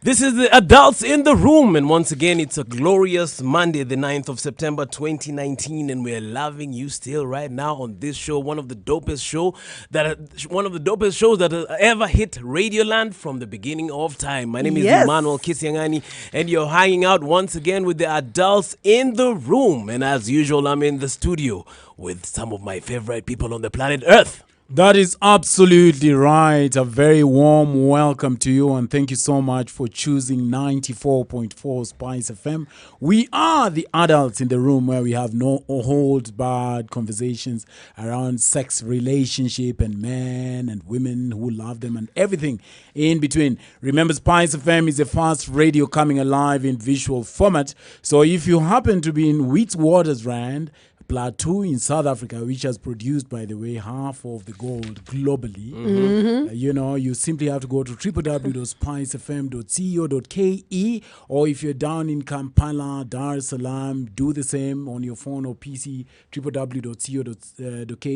This is the Adults in the Room, and once again, it's a glorious Monday, the 9th of September 2019, and we're loving you still right now on this show, one of the dopest shows that has ever hit Radioland from the beginning of time. My name is Yes. Emmanuel Kisiangani, and you're hanging out once again with the Adults in the Room, and as usual, I'm in the studio with some of my favorite people on the planet Earth. That is absolutely right. A very warm welcome to you, and thank you so much for choosing 94.4 Spice FM. We are the adults in the room where we have no hold barred conversations around sex, relationship, and men and women who love them and everything in between. Remember, Spice FM is the first radio coming alive in visual format. So if you happen to be in Witwatersrand, Plateau in South Africa, which has produced, by the way, half of the gold globally. You simply have to go to www.spicefm.co.ke, or if you're down in Kampala, Dar es Salaam, do the same on your phone or PC, www.co.ke.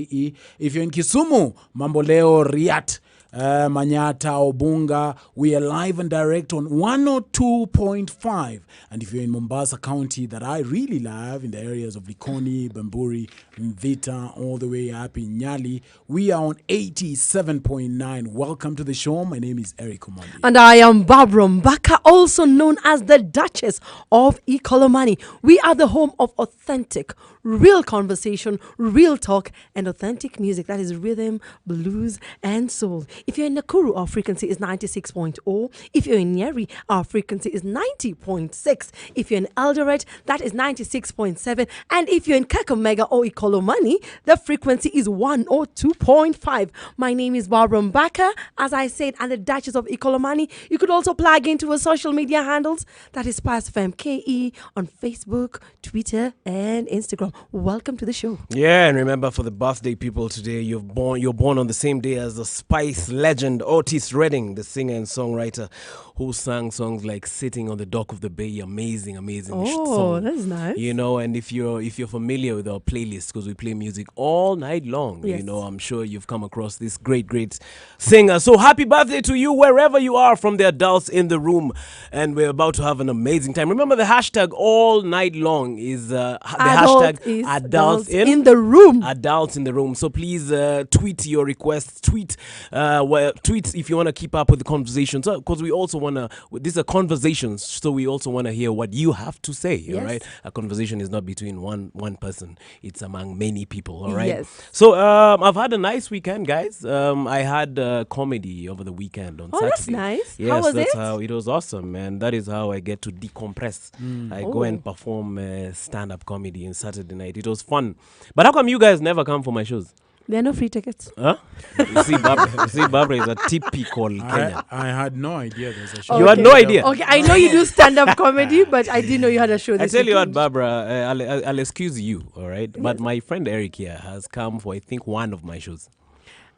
If you're in Kisumu, Mamboleo, Riat, Manyata, Obunga, we are live and direct on 102.5. And if you're in Mombasa County, that I really love, in the areas of Likoni, Bamburi, Mvita, all the way up in Nyali, we are on 87.9. Welcome to the show. My name is Eric Omondi. And I am Barbara Mbaka, also known as the Duchess of Ikolomani. We are the home of authentic, real conversation, real talk, and authentic music. That is rhythm, blues, and soul. If you're in Nakuru, our frequency is 96.0. If you're in Nyeri, our frequency is 90.6. If you're in Eldoret, that is 96.7. And if you're in Kakamega or Ikolomani, the frequency is 102.5. My name is Barbara Mbaka, as I said, and the Duchess of Ikolomani. You could also plug into our social media handles. That is Spice FM KE on Facebook, Twitter, and Instagram. Welcome to the show. Yeah, and remember, for the birthday people today, you're born on the same day as the Spice legend Otis Redding, the singer and songwriter who sang songs like "Sitting on the Dock of the Bay." Amazing Oh, song. that's nice. You know, and if you're familiar with our playlist, because we play music all night long, Yes. you know, I'm sure you've come across this great singer. So happy birthday to you wherever you are from the Adults in the Room, and we're about to have an amazing time. Remember, the hashtag all night long is the hashtag Adults in the Room. Adults in the Room. So please tweet your requests. Tweet if you want to keep up with the conversations, because we also want to. These are conversations, so we also want to hear what you have to say. Yes. All right, a conversation is not between one person; it's among many people. All right. Yes. So I've had a nice weekend, guys. I had comedy over the weekend on Saturday. That's nice. Yes, How was that's it? how it was awesome, man. That is how I get to decompress. I go Oh. and perform stand-up comedy on Saturday night. It was fun. But how come you guys never come for my shows? There are no free tickets. Huh? You see, Barbara is a typical Kenyan. I had no idea there's a show. You had no idea? Okay, I know you do stand-up comedy, but I didn't know you had a show I this tell you what, weekend. Barbara, I'll excuse you, all right? But my friend Eric here has come for, I think, one of my shows,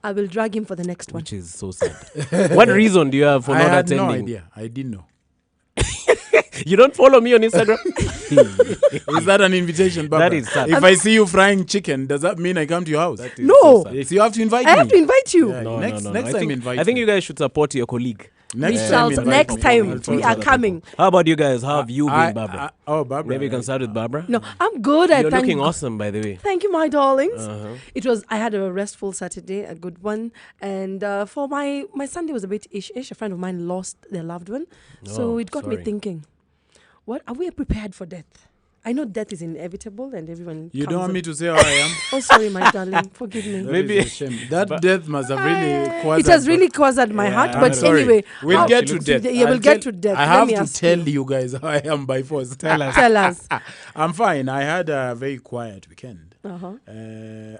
I will drag him for the next one. which is so sad. What reason do you have for I not had attending? no idea. I didn't know. You don't follow me on Instagram? Is that an invitation, Barbara? That is sad. If I see you frying chicken, does that mean I come to your house? That is No. so sad. Yes, you have to invite I me. have to invite you. Yeah. No, Next no. time invite I think me. you guys should support your colleague. Next We shall. invite Next me. time I'll tell we other are coming. How about you guys? How have you people. been, Barbara? Barbara. Maybe you can start with Barbara. No, I'm good. I You're thank looking awesome, by the way. Thank you, my darlings. Uh-huh. I had a restful Saturday, a good one. And for my Sunday was a bit ish. A friend of mine lost their loved one. So Oh, it got me sorry. thinking, what are we prepared for death? I know death is inevitable and everyone You comes don't want up- me to say how I am? Oh, sorry, my darling. Forgive me. That Maybe- is a shame. That but- death must have really caused. It has really caused at my heart, Yeah, but I'm sorry. anyway, We'll how- get to death. Yeah, we'll I'll get tell- to death. I Let have me to ask tell you. you guys how I am by force. Tell us. Tell us. I'm fine. I had a very quiet weekend. Uh-huh.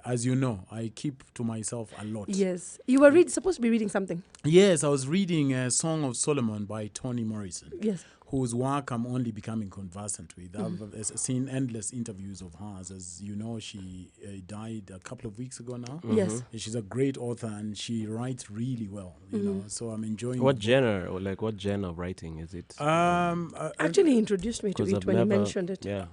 As you know, I keep to myself a lot. Yes. You were supposed to be reading something. Yes, I was reading a Song of Solomon by Toni Morrison, Yes. whose work I'm only becoming conversant with. I've seen endless interviews of hers. As you know, she died a couple of weeks ago now. Yes. She's a great author and she writes really well, you know, so I'm enjoying What the genre, or like what genre of writing is it? book. Actually, he introduced me to 'Cause it I've when never- he mentioned it. Yeah.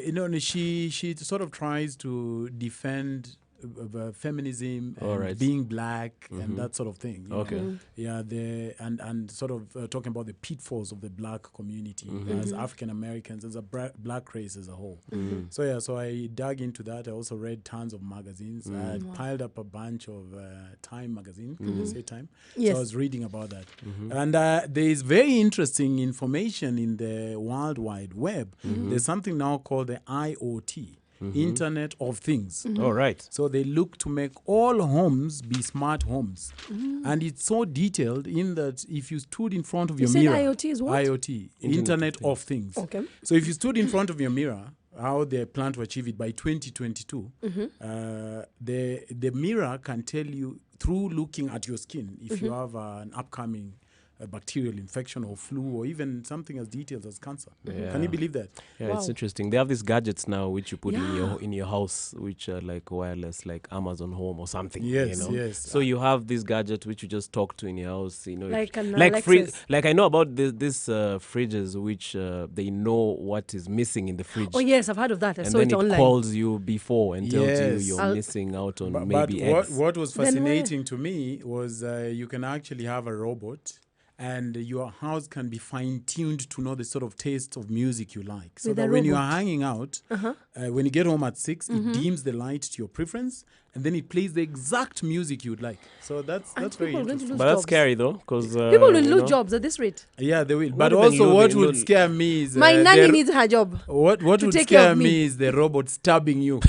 you know, she sort of tries to defend feminism, All and right. being black, and that sort of thing. you Okay. know. Yeah, and sort of talking about the pitfalls of the black community as African Americans, as a black race as a whole. So yeah, so I dug into that. I also read tons of magazines. I piled up a bunch of Time magazine. Can you say Time? Yes. So I was reading about that. And there is very interesting information in the World Wide Web. There's something now called the IoT, Internet of Things. All right. So they look to make all homes be smart homes. And it's so detailed in that if you stood in front of You your said mirror. IoT is what? IoT, Internet of Things. Okay. So if you stood in front of your mirror, how they plan to achieve it by 2022, the mirror can tell you through looking at your skin if you have an upcoming bacterial infection or flu or even something as detailed as cancer. Can you believe that? Yeah, it's Wow. interesting. They have these gadgets now which you put Yeah. in your house, which are like wireless, like Amazon Home or something. Yes, you know? yes. So you have this gadget which you just talk to in your house. You know, Like an like Alexis. like I know about this fridges which they know what is missing in the fridge. Oh yes, I've heard of that. I And saw then it online. calls you before and tells Yes. you you're I'll- missing out on But maybe what, eggs. what was Then where- fascinating to me was you can actually have a robot and your house can be fine-tuned to know the sort of taste of music you like. So With that a when you are robot. hanging out, when you get home at 6, it dims the light to your preference, and then it plays the exact music you'd like. So that's And very people are going to interesting. lose But that's jobs. scary though, because People will lose jobs at this rate. Yeah, they will. But even also, losing- what would lo- scare me is My the nanny ro- needs her job. what to would take care scare of me. me is the robot stabbing you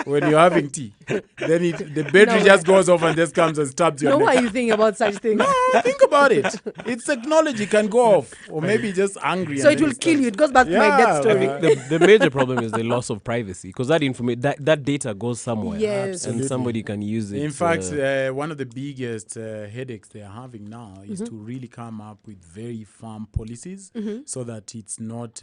when you're having tea. Then the battery No just goes off and just comes and stabs you. No, on the why you think about such things? Think about it. It's technology can go off, or maybe just angry. So and it then will kill you. It goes back to my Yeah, death story. the major problem is the loss of privacy, because that data goes somewhere. Yes. And somebody can use it. In fact, one of the biggest headaches they are having now is to really come up with very firm policies so that it's not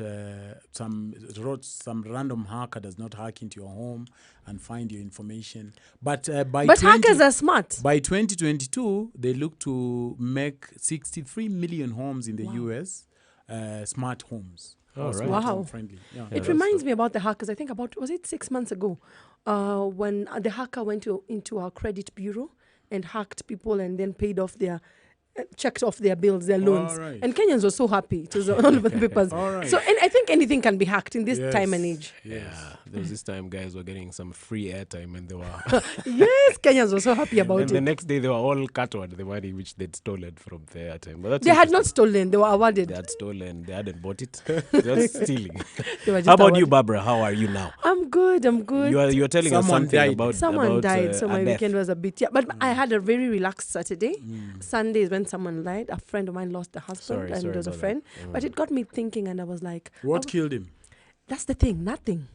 some random hacker does not hack into your home and find your information. But But hackers are smart. by 2022, they look to make 63 million homes in the US smart homes. All right. Smart Wow. home friendly. Yeah. It reminds me about the hackers. I think was it 6 months ago, when the hacker went into our credit bureau and hacked people and then paid off checked off their bills, their loans. right. And Kenyans were so happy. It was all over the papers. All right. So, and I think anything can be hacked in this time and age. Yeah, there was this time guys were getting some free airtime and they were. Yes, Kenyans were so happy and about the it. next day they were all cut on the money which they'd stolen from the airtime. But that's They had not interesting. stolen, they were awarded. They had stolen, they hadn't bought it. They were stealing. They were just How about you, awarded. Barbara? How are you now? I'm good. You are telling us Someone something died. about Someone about, died, so a my death. weekend was a bit. Yeah, but I had a very relaxed Saturday. Sunday is when someone died. A friend of mine lost a husband, and sorry it was a about friend. But it got me thinking, and I was like, What killed him? that's the thing, nothing.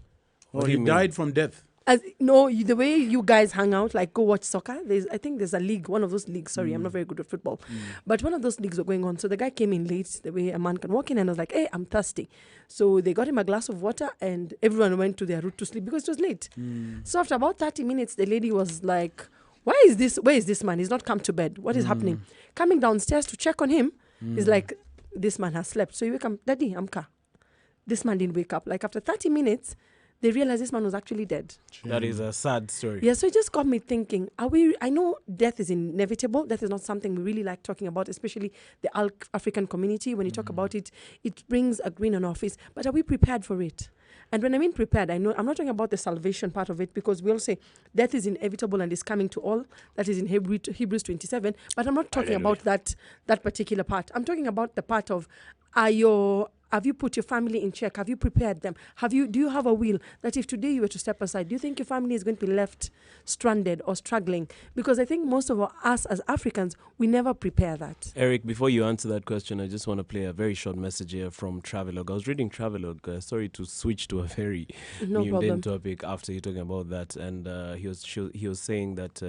Or do he you mean? died from death? The way you guys hang out, like go watch soccer. I think there's a league, one of those leagues. Sorry, I'm not very good at football, but one of those leagues were going on. So the guy came in late, the way a man can walk in, and was like, "Hey, I'm thirsty." So they got him a glass of water, and everyone went to their route to sleep because it was late. So after about 30 minutes, the lady was like, Where is this man? He's not come to bed. What is happening?" Coming downstairs to check on him, he's like, "This man has slept." So you wake up, "Daddy, Amka." This man didn't wake up. Like after 30 minutes, they realized this man was actually dead. That is a sad story. Yeah, so it just got me thinking, I know death is inevitable. Death is not something we really like talking about, especially the African community. When you talk about it, it brings a grin on our face. But are we prepared for it? And when I mean prepared, I'm not talking about the salvation part of it, because we all say death is inevitable and is coming to all. That is in Hebrews 27. But I'm not talking about that particular part. I'm talking about the part of, have you put your family in check? Have you prepared them? Do you have a will that if today you were to step aside, do you think your family is going to be left stranded or struggling? Because I think most of us as Africans, we never prepare that. Eric, before you answer that question, I just want to play a very short message here from Travelog. I was reading Travelog. Sorry to switch to a very No mundane problem. topic after you talking about that, and he was saying that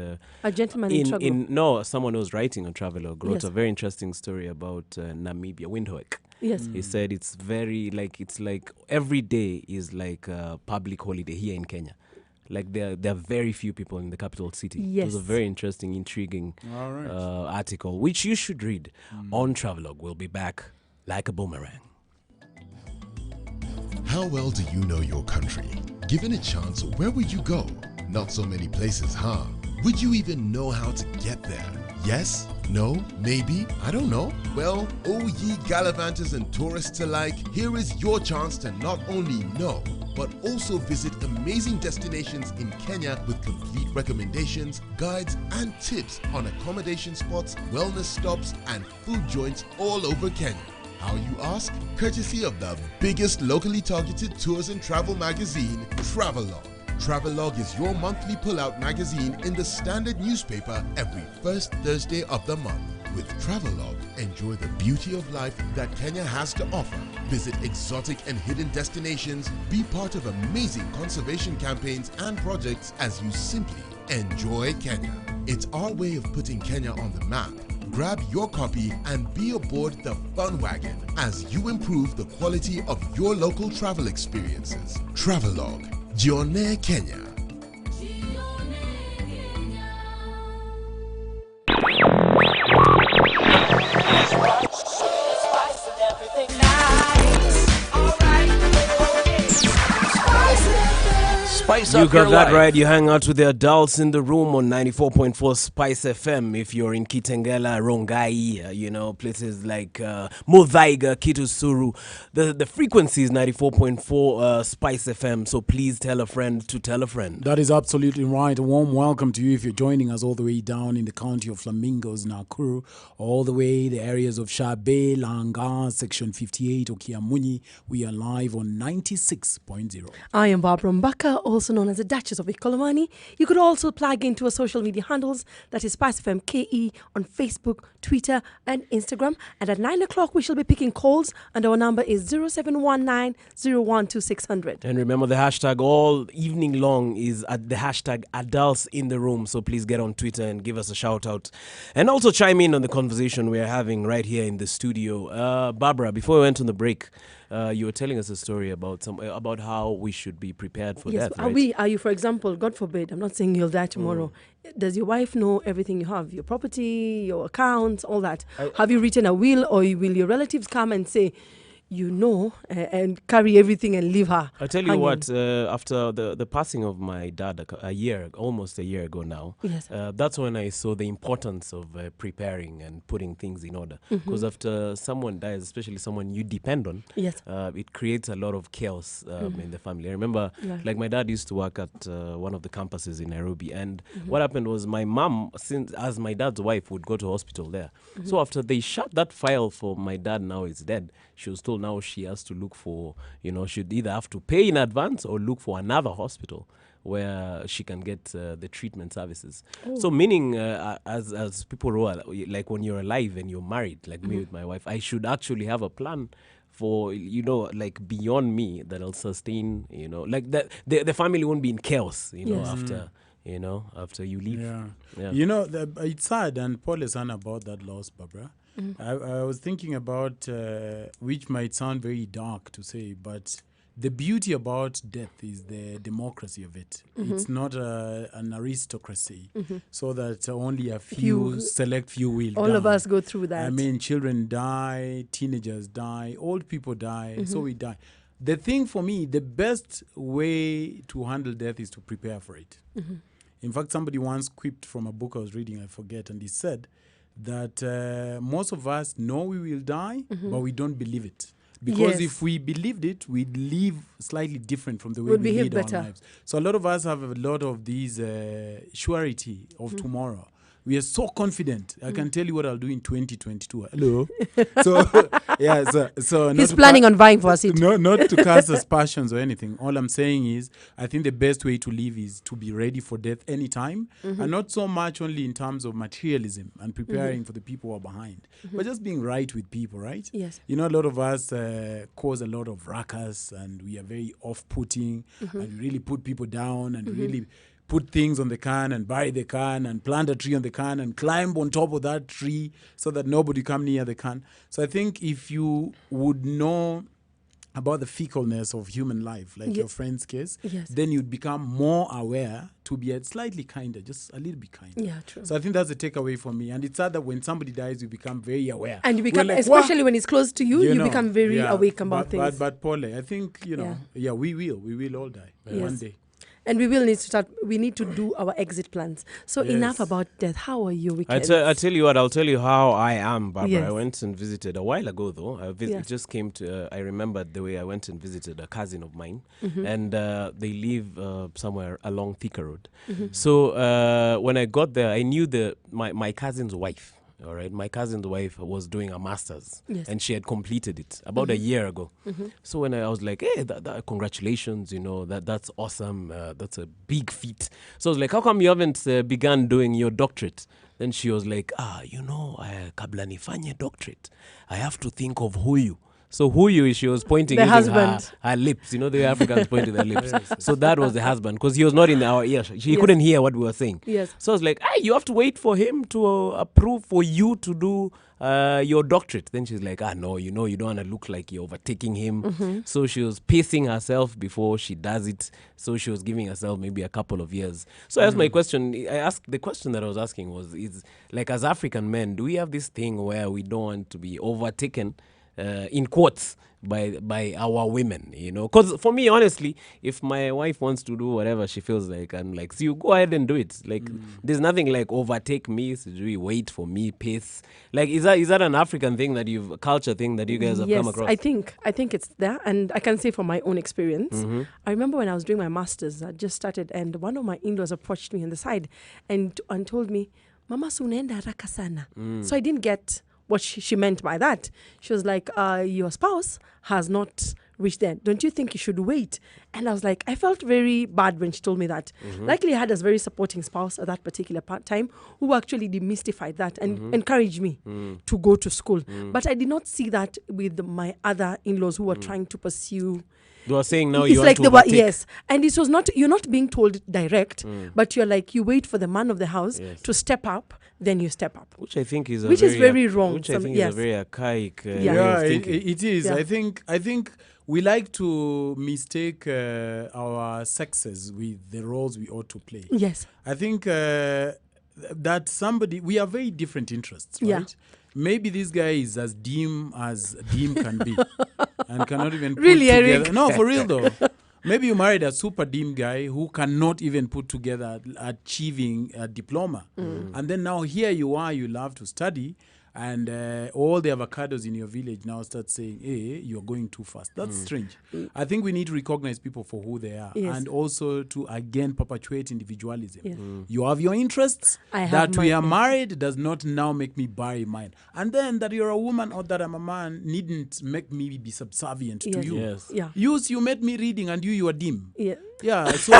A gentleman in struggle. someone who was writing on Travelog wrote Yes. a very interesting story about Namibia, Windhoek. Yes. He said it's very it's like every day is like a public holiday here in Kenya. Like there are very few people in the capital city. It was a Yes. very interesting, intriguing All right. article, which you should read on Travelog. We'll be back like a boomerang. How well do you know your country? Given a chance, where would you go? Not so many places, huh? Would you even know how to get there? Yes? No? Maybe? I don't know. Well, oh ye gallivanters and tourists alike, here is your chance to not only know, but also visit amazing destinations in Kenya with complete recommendations, guides, and tips on accommodation spots, wellness stops, and food joints all over Kenya. How you ask? Courtesy of the biggest locally targeted tours and travel magazine, Travelog. Travelog is your monthly pull-out magazine in the Standard newspaper every first Thursday of the month. With Travelog, enjoy the beauty of life that Kenya has to offer. Visit exotic and hidden destinations, be part of amazing conservation campaigns and projects as you simply enjoy Kenya. It's our way of putting Kenya on the map. Grab your copy and be aboard the fun wagon as you improve the quality of your local travel experiences. Travelog, Jione Kenya. Spice you got that right. You hang out with the adults in the room on 94.4 Spice FM. If you're in Kitengela, Rongai, places like Muthaiga, Kitusuru, the frequency is 94.4 Spice FM. So please tell a friend to tell a friend. That is absolutely right. A warm welcome to you if you're joining us all the way down in the county of Flamingos, Nakuru, all the way the areas of Shabe, Langa, Section 58, Okiamuni. We are live on 96.0. I am Barbara Mbaka, also known as the Duchess of Ikolomani. You could also plug into our social media handles, that is Spice FM KE on Facebook, Twitter, and Instagram. And at 9 o'clock, we shall be picking calls, and our number is 0719 012 And remember, the hashtag all evening long is at the hashtag adults in the room. So please get on Twitter and give us a shout out. And also chime in on the conversation we are having right here in the studio. Barbara, before we went on the break, you were telling us a story about how we should be prepared for death, right? Are you, for example, God forbid, I'm not saying you'll die tomorrow. Does your wife know everything you have? Your property, your accounts, all that? Have you written a will, or will your relatives come and say, and carry everything and leave her? I tell you what, after the passing of my dad almost a year ago now, yes. That's when I saw the importance of preparing and putting things in order. Because after someone dies, especially someone you depend on, yes. It creates a lot of chaos in the family. I remember, like my dad used to work at one of the campuses in Nairobi, and what happened was my mom, as my dad's wife, would go to hospital there. So after they shut that file for my dad, now is dead, she was told now she has to look for, she'd either have to pay in advance or look for another hospital where she can get the treatment services. So meaning, as people who are, like when you're alive and you're married, like me with my wife, I should actually have a plan for, like beyond me that'll sustain, like that the family won't be in chaos, after you leave. Yeah. It's sad, and Paul is on about that loss, Barbara. I was thinking about, which might sound very dark to say, but the beauty about death is the democracy of it. It's not an aristocracy, so that only a select few will die. All of us go through that. I mean, children die, teenagers die, old people die, so we die. The thing for me, the best way to handle death is to prepare for it. In fact, somebody once quipped from a book I was reading, I forget, and he said that most of us know we will die, but we don't believe it. Because if we believed it, we'd live slightly different from the way we lead our lives. So a lot of us have a lot of these surety of tomorrow. We are so confident. I can tell you what I'll do in 2022. Hello. So he's planning on vying for a seat. Not to cast aspersions or anything. All I'm saying is, I think the best way to live is to be ready for death anytime, and not so much only in terms of materialism and preparing for the people who are behind, but just being right with people, right? Yes. A lot of us cause a lot of ruckus, and we are very off-putting, and really put people down, and really put things on the can and bury the can and plant a tree on the can and climb on top of that tree so that nobody come near the can. So I think if you would know about the fickleness of human life, like your friend's case, then you'd become more aware to be slightly kinder, just a little bit kinder. Yeah, true. So I think that's the takeaway for me. And it's sad that when somebody dies, you become very aware. And you become, like, especially when it's close to you, you become very awake about things. But Paul, I think, we will all die one day. And we will need to start. We need to do our exit plans. So enough about death. How are you, Weekends? I tell you what, I'll tell you how I am, Barbara. Yes. I went and visited a while ago, though. It just came to, I remembered the way I went and visited a cousin of mine, and they live somewhere along Thika Road. So when I got there, I knew my cousin's wife. All right, my cousin's wife was doing a master's, and she had completed it about a year ago. So when I was like, "Hey, congratulations! You know that's awesome. That's a big feat." So I was like, "How come you haven't begun doing your doctorate?" Then she was like, kabla nifanye doctorate, I have to think of huyu. So huyu, she was pointing The using husband. her lips. You know, the Africans point to their lips. So that was the husband, because he was not in our ear. He couldn't hear what we were saying. Yes. So I was like, you have to wait for him to approve for you to do your doctorate. Then she's like, no, you don't want to look like you're overtaking him. So she was pacing herself before she does it. So she was giving herself maybe a couple of years. So I asked my question. The question that I was asking was, is like, as African men, do we have this thing where we don't want to be overtaken, in quotes, by our women, you know? Because for me, honestly, if my wife wants to do whatever she feels like, I'm like, so you go ahead and do it. Like, there's nothing like overtake me, so do you wait for me, pace. Like, is that an African thing a culture thing that you guys have come across? I think it's there, and I can say from my own experience. I remember when I was doing my masters, I just started, and one of my in-laws approached me on the side and told me, "Mama, sunaenda haraka sana." So I didn't get what she meant by that. She was like, your spouse has not reached there. Don't you think you should wait? And I was like, I felt very bad when she told me that. Luckily, I had a very supporting spouse at that particular time who actually demystified that and encouraged me to go to school. But I did not see that with my other in-laws who were trying to pursue. They were saying now It's you like want to they were, overtake. yes. And it was not, you're not being told direct, but you're like, you wait for the man of the house to step up, then you step up. Which I think is very wrong. Which I think is a very archaic way Yeah, of thinking. it is. Yeah. I think we like to mistake our sexes with the roles we ought to play. Yes. I think that we have very different interests, right? Yeah. Maybe this guy is as dim can be and cannot even put Really, together. Eric? No, for real though. Maybe you married a super dim guy who cannot even put together achieving a diploma. And then now here you are, you love to study, and all the avocados in your village now start saying, hey, you're going too fast. That's strange. I think we need to recognize people for who they are, Yes. and also to, again, perpetuate individualism. Yes. You have your interests. I have That we mine. are married does not now make me bury mine. And then that you're a woman or that I'm a man needn't make me be subservient to Yes. you. Yes. Yeah. You met me reading and you are dim. Yeah. Yeah, so...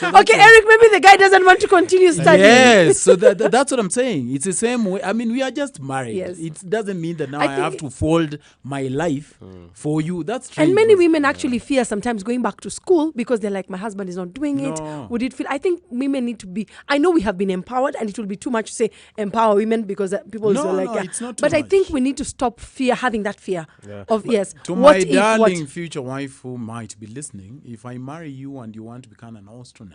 Okay, Eric, maybe the guy doesn't want to continue studying. Yes, so that's what I'm saying. It's the same way. I mean, we are just married. Yes. It doesn't mean that now I I have think- to fold my life for you. That's strange. And many women actually fear sometimes going back to school because they're like, my husband is not doing No. it. Would it feel? I think women need to be. I know we have been empowered, and it will be too much to say empower women because people No, are like, no, yeah. it's not too But I much. think we need to stop having that fear of yes. To what my if, darling what? future wife who might be listening, if I marry you and you want to become an astronaut,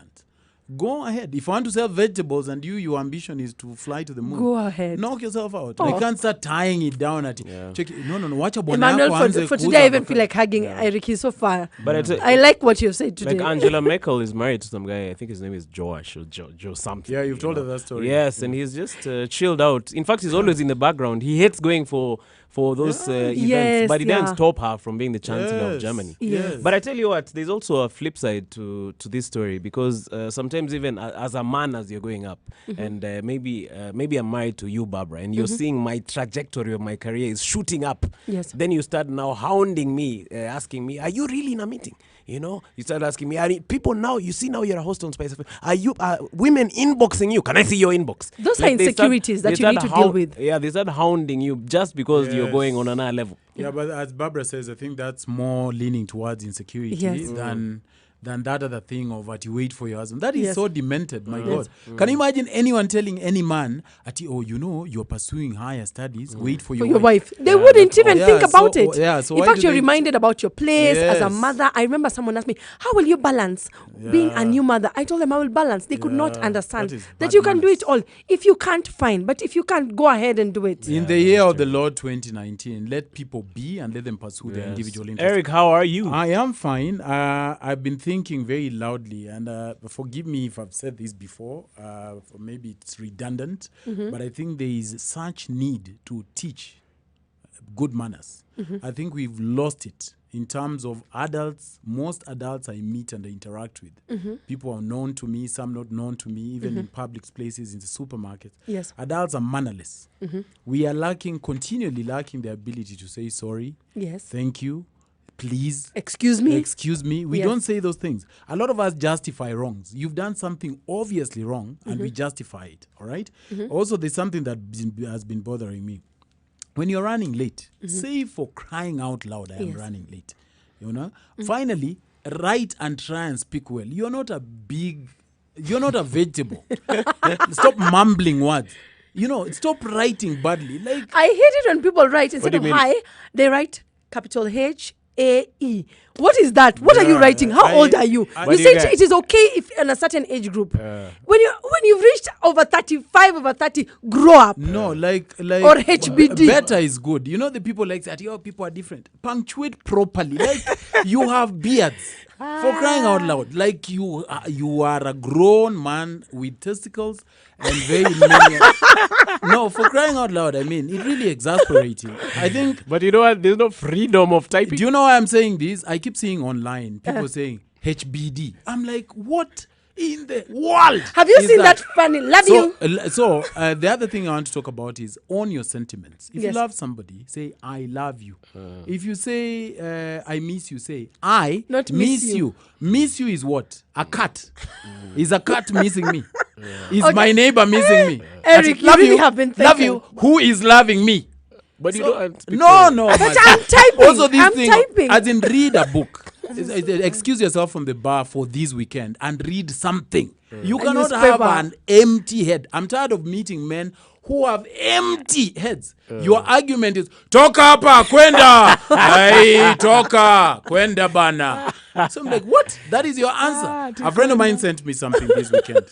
go ahead. If you want to sell vegetables and your ambition is to fly to the moon, Go ahead. knock yourself out. Oh. I can't start tying it down at check it. No. Watch a Emmanuel, for today, I even feel like hugging Eric. He's so far. But I like what you've said today. like Angela Merkel is married to some guy. I think his name is Joash or Joe something. Yeah, you've you told know. us that story. Yes, and he's just chilled out. In fact, he's always in the background. He hates going for those events, Yes, but it didn't yeah. stop her from being the chancellor of Germany. Yes. But I tell you what, there's also a flip side to this story, because sometimes even as a man, as you're going up, and maybe I'm married to you, Barbara, and you're seeing my trajectory of my career is shooting up. Yes. Then you start now hounding me, asking me, are you really in a meeting? You know, you start asking me, people now, you see now you're a host on Spice FM. Are you women inboxing you? Can I see your inbox? Those are they start- insecurities that they you start need to deal with. Yeah, they start hounding you just because you're Yes. going on another level. Yeah, but as Barbara says, I think that's more leaning towards insecurity Yes. than that other thing of that you wait for your husband. That is Yes. so demented, my God. Can you imagine anyone telling any man, you're pursuing higher studies, wait for For your your wife. They wouldn't that's even all. think Yeah, about so- it. yeah, so In why fact, do you're they- reminded about your place as a Yes. mother. I remember someone asked me, how will you balance being a new mother? I told them I will balance. They could not Yeah, understand that is that bad you can do manners. it all. If you can't, fine. But if you can't, go ahead and do it. In the year of the Lord 2019, let people be and let them pursue their individual interests. Eric, how are you? I am fine. I've been thinking very loudly, and forgive me if I've said this before, maybe it's redundant, but I think there is such need to teach good manners. I think we've lost it in terms of adults. Most adults I meet and I interact with, people are known to me, some not known to me, even in public places, in the supermarket. Yes. Adults are mannerless. We are continually lacking the ability to say sorry, Yes. thank you, please, Excuse me. excuse me. We Yes. don't say those things. A lot of us justify wrongs. You've done something obviously wrong and we justify it, all right? Also, there's something that has been bothering me. When you're running late, say for crying out loud, I am Yes. running late. You know? Finally, write and try and speak well. You're not a vegetable. Stop mumbling words. Stop writing badly. Like, I hate it when people write instead do of you mean? hi, they write capital H-A-E. What is that? What are you writing? How old are you? I- You But you say get- it is okay if in a certain age group. When you've reached over 35, over 30, grow up. no, like Or HBD. Better is good. The people like that. People are different. Punctuate properly. Like you have beards. For crying out loud, like you are a grown man with testicles and very many. No, for crying out loud, I mean, it really exasperating. I think. But you know what? There's no freedom of typing. Do you know why I'm saying this? I keep seeing online people saying HBD. I'm like, what in the world? Have you is seen that funny? Love you. The other thing I want to talk about is own your sentiments. If Yes. you love somebody, say I love you. If you say I miss you, say I Not miss miss you. you. Miss you is what? A cat. Is a cat missing me? Is Okay. my neighbor missing me? Eric, you love really have been love thinking. you. Who is loving me? But you So- don't speak no, to- no. But man. I'm typing. Also, this I'm thing, typing. as in read a book. Excuse yourself from the bar for this weekend and read something. You A cannot have newspaper. an empty head. I'm tired of meeting men who have empty heads. Your argument is toka hapa kwenda. Hey, toka kwenda bana. So I'm like, what? That is your answer. A friend of mine sent me something this weekend.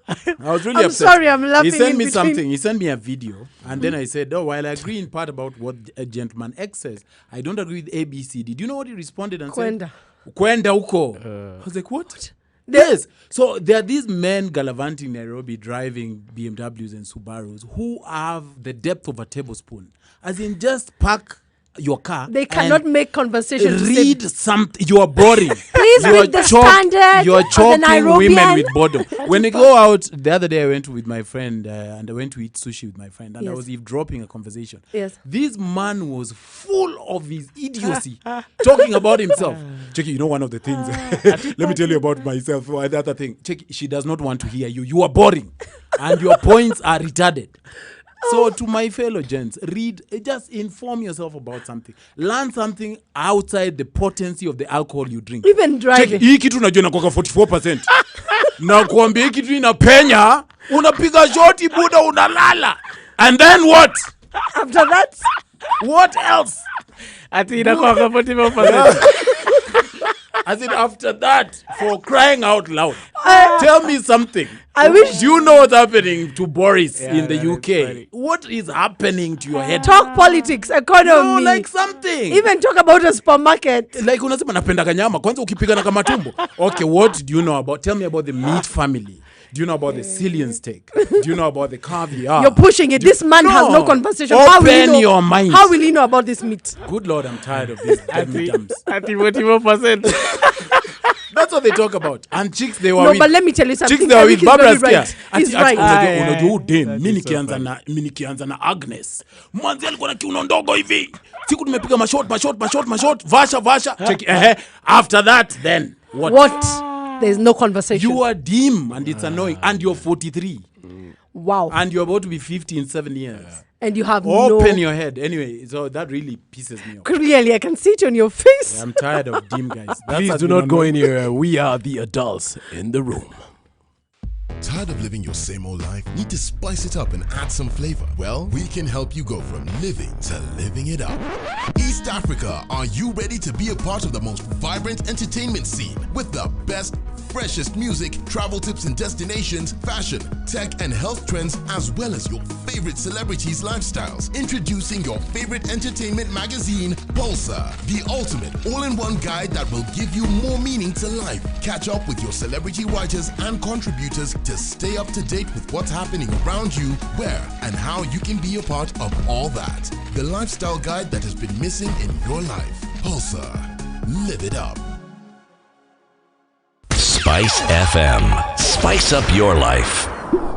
I was really I'm upset. sorry, I'm laughing He sent in me between. something. He sent me a video, and then I said, "Oh, while I agree in part about what a gentleman X says, I don't agree with ABCD." Do you know what he responded and Kwenda. said? Kwenda uko. I was like, what? Yes. So there are these men gallivanting Nairobi, driving BMWs and Subarus, who have the depth of a tablespoon. As in, just park your car. They cannot and make conversation. to say- read something. You are boring. Please You are read the choke- standard You are of the choking women Nairobian. with boredom. When they go out, the other day I went with my friend and I went to eat sushi with my friend and I Yes. was eavesdropping a conversation. Yes. This man was full of his idiocy, talking about himself. Checky, you know one of the things. Let me tell you about myself. The other thing. Checky, she does not want to hear you. You are boring, and your points are retarded. So to my fellow gents, read, just inform yourself about something. Learn something outside the potency of the alcohol you drink. Even driving. Hii kitu unajua inakuwanga 44%. Na kuambia hii kitu inapenya, unapiga shoti buda unalala. And then what? After that, What else? Ati inakuwa 44%. As in after that, for crying out loud, tell me something. I wish- Do you know what's happening to Boris Yeah, in the that is UK? funny. What is happening to your head? talk politics, No, economy. like something. Even talk about a supermarket. Like unasema napendaga nyama kwanza ukipigana kama tumbo. Okay, what do you know about? Tell me about the meat family. Do you know about the Cillian steak? Do you know about the caviar? You're pushing it. This man has no conversation. Open your mind. How will he know about this meat? Good Lord, I'm tired of these dumb. Ati 44%. That's what they talk about. And chicks, they were No, with. but let me tell you something. Chicks, they were Eric with is Barbara very right. Skia. He's right. Unajua udem. That Mi is so nikianza na Agnes. Mwanzi alikuwa na kiuno ndogo hivi. Siku tumepiga mashot. Vasha. Check. After that, then what? What? There's no conversation. You are dim and it's annoying. And you're 43. Wow. And you're about to be 50 in 7 years. And you have Open no... your head. Anyway, so that really pisses me off. Clearly, I can see it on your face. I'm tired of dim guys. Please do not go anywhere. We are the adults in the room. Tired of living your same old life? Need to spice it up and add some flavor? Well, we can help you go from living to living it up. East Africa, are you ready to be a part of the most vibrant entertainment scene with the best freshest music, travel tips and destinations, fashion, tech and health trends, as well as your favorite celebrities' lifestyles. Introducing your favorite entertainment magazine, Pulsar, the ultimate all-in-one guide that will give you more meaning to life. Catch up with your celebrity writers and contributors to stay up to date with what's happening around you, where, and how you can be a part of all that. The lifestyle guide that has been missing in your life. Pulsar. Live it up. Spice FM. Spice up your life.